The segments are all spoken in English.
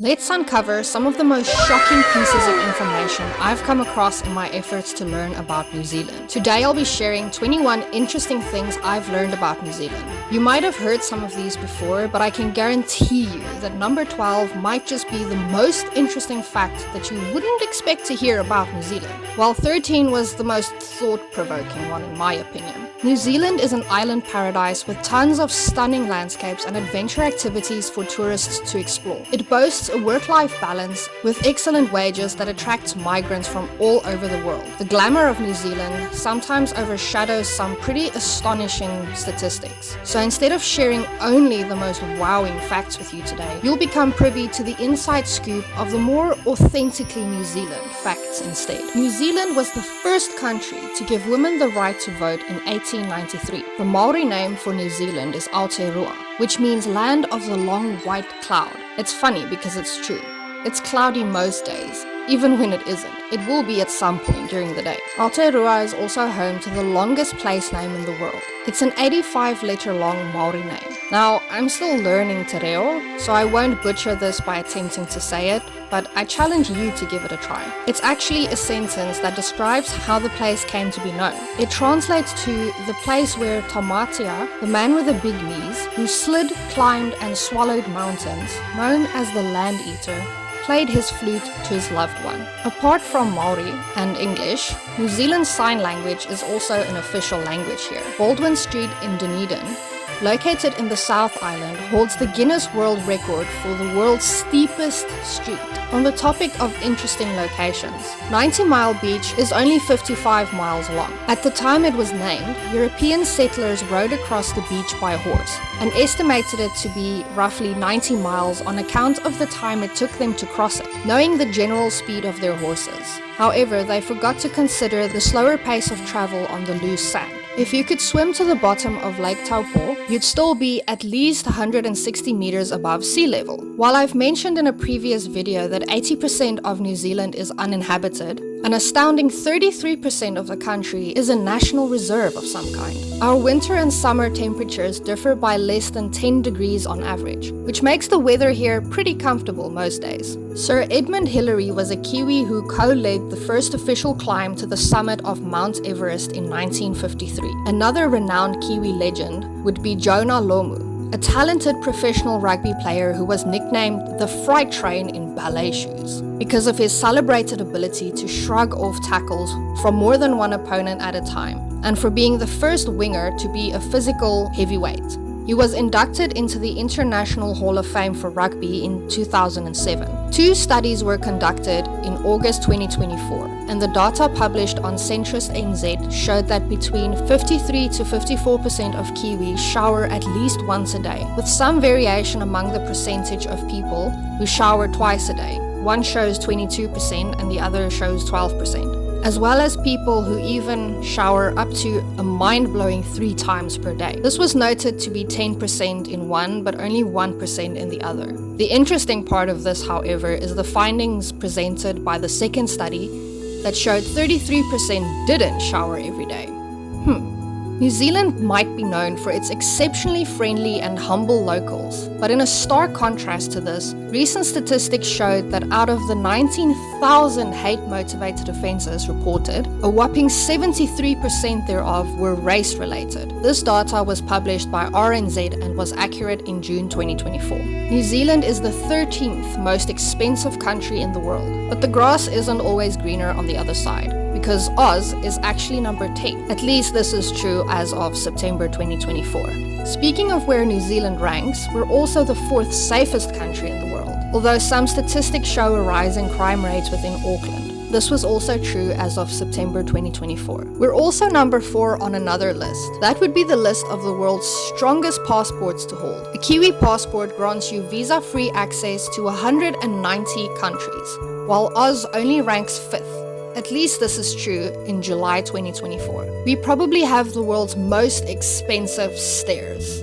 Let's uncover some of the most shocking pieces of information I've come across in my efforts to learn about New Zealand. Today I'll be sharing 21 interesting things I've learned about New Zealand. You might have heard some of these before, but I can guarantee you that number 12 might just be the most interesting fact that you wouldn't expect to hear about New Zealand, while 13 was the most thought-provoking one in my opinion. New Zealand is an island paradise with tons of stunning landscapes and adventure activities for tourists to explore. It boasts a work-life balance with excellent wages that attracts migrants from all over the world. The glamour of New Zealand sometimes overshadows some pretty astonishing statistics. So instead of sharing only the most wowing facts with you today, you'll become privy to the inside scoop of the more authentically New Zealand facts instead. New Zealand was the first country to give women the right to vote in 1893. The Maori name for New Zealand is Aotearoa, which means land of the long white cloud. It's funny because it's true. It's cloudy most days, even when it isn't. It will be at some point during the day. Aotearoa is also home to the longest place name in the world. It's an 85-letter long Maori name. Now, I'm still learning te reo, so I won't butcher this by attempting to say it, but I challenge you to give it a try. It's actually a sentence that describes how the place came to be known. It translates to the place where Tamatea, the man with the big knees, who slid, climbed, and swallowed mountains, known as the Land Eater, played his flute to his loved one. Apart from Maori and English, New Zealand's sign language is also an official language here. Baldwin Street in Dunedin, located in the South Island, holds the Guinness World Record for the world's steepest street. On the topic of interesting locations, 90 Mile Beach is only 55 miles long. At the time it was named, European settlers rode across the beach by horse and estimated it to be roughly 90 miles on account of the time it took them to cross it, knowing the general speed of their horses. However, they forgot to consider the slower pace of travel on the loose sand. If you could swim to the bottom of Lake Taupo, you'd still be at least 160 meters above sea level. While I've mentioned in a previous video that 80% of New Zealand is uninhabited, an astounding 33% of the country is a national reserve of some kind. Our winter and summer temperatures differ by less than 10 degrees on average, which makes the weather here pretty comfortable most days. Sir Edmund Hillary was a Kiwi who co-led the first official climb to the summit of Mount Everest in 1953. Another renowned Kiwi legend would be Jonah Lomu, a talented professional rugby player who was nicknamed the Freight Train in ballet shoes because of his celebrated ability to shrug off tackles from more than one opponent at a time, and for being the first winger to be a physical heavyweight. He was inducted into the International Hall of Fame for Rugby in 2007. 2 studies were conducted in August 2024, and the data published on Centrist NZ showed that between 53 to 54% of Kiwis shower at least once a day, with some variation among the percentage of people who shower twice a day. One shows 22% and the other shows 12%. As well as people who even shower up to a mind-blowing 3 times per day. This was noted to be 10% in one, but only 1% in the other. The interesting part of this, however, is the findings presented by the second study that showed 33% didn't shower every day. New Zealand might be known for its exceptionally friendly and humble locals, but in a stark contrast to this, recent statistics showed that out of the 19,000 hate-motivated offences reported, a whopping 73% thereof were race-related. This data was published by RNZ and was accurate in June 2024. New Zealand is the 13th most expensive country in the world, but the grass isn't always greener on the other side, because Oz is actually number 10. At least this is true as of September 2024. Speaking of where New Zealand ranks, we're also the 4th safest country in the world, although some statistics show a rise in crime rates within Auckland. This was also true as of September 2024. We're also number 4 on another list. That would be the list of the world's strongest passports to hold. A Kiwi passport grants you visa-free access to 190 countries, while Oz only ranks 5th. At least this is true in July 2024. We probably have the world's most expensive stairs.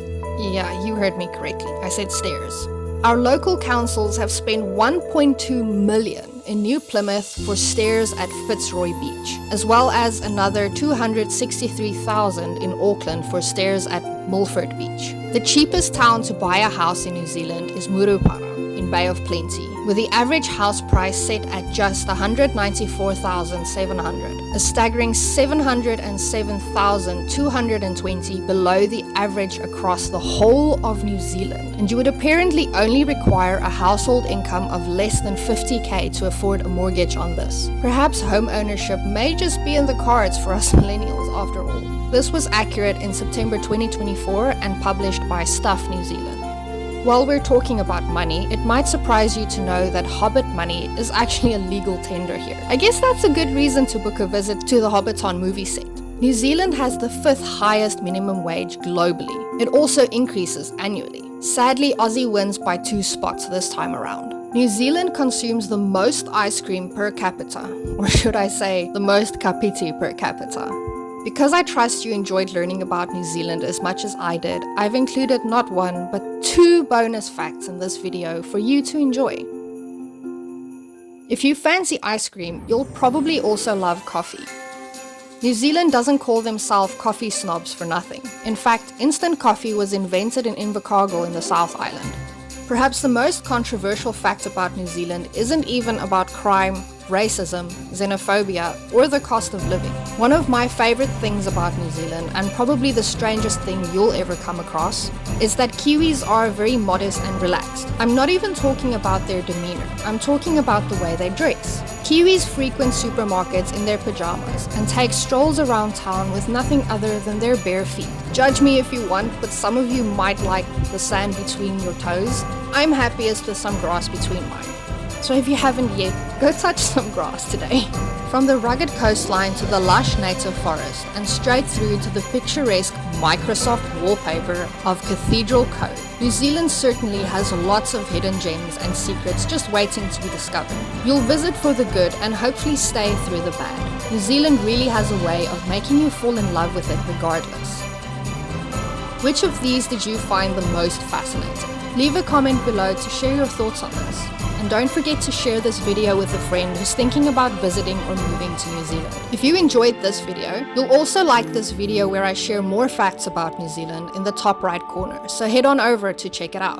Yeah, you heard me correctly. I said stairs. Our local councils have spent 1.2 million in New Plymouth for stairs at Fitzroy Beach, as well as another 263,000 in Auckland for stairs at Milford Beach. The cheapest town to buy a house in New Zealand is Murupara, in Bay of Plenty, with the average house price set at just $194,700, a staggering $707,220 below the average across the whole of New Zealand. And you would apparently only require a household income of less than $50,000 to afford a mortgage on this. Perhaps home ownership may just be in the cards for us millennials after all. This was accurate in September 2024 and published by Stuff New Zealand. While we're talking about money, it might surprise you to know that Hobbit money is actually a legal tender here. I guess that's a good reason to book a visit to the Hobbiton movie set. New Zealand has the 5th highest minimum wage globally. It also increases annually. Sadly, Aussie wins by 2 spots this time around. New Zealand consumes the most ice cream per capita, or should I say, the most kapiti per capita. Because I trust you enjoyed learning about New Zealand as much as I did, I've included not 1, but 2 bonus facts in this video for you to enjoy. If you fancy ice cream, you'll probably also love coffee. New Zealand doesn't call themselves coffee snobs for nothing. In fact, instant coffee was invented in Invercargill in the South Island. Perhaps the most controversial fact about New Zealand isn't even about crime, racism, xenophobia, or the cost of living. One of my favorite things about New Zealand, and probably the strangest thing you'll ever come across, is that Kiwis are very modest and relaxed. I'm not even talking about their demeanor, I'm talking about the way they dress. Kiwis frequent supermarkets in their pajamas and take strolls around town with nothing other than their bare feet. Judge me if you want, but some of you might like the sand between your toes. I'm happiest with some grass between mine. So if you haven't yet, go touch some grass today. From the rugged coastline to the lush native forest and straight through to the picturesque Microsoft wallpaper of Cathedral Cove, New Zealand certainly has lots of hidden gems and secrets just waiting to be discovered. You'll visit for the good and hopefully stay through the bad. New Zealand really has a way of making you fall in love with it regardless. Which of these did you find the most fascinating? Leave a comment below to share your thoughts on this. And don't forget to share this video with a friend who's thinking about visiting or moving to New Zealand. If you enjoyed this video, you'll also like this video where I share more facts about New Zealand in the top right corner, so head on over to check it out.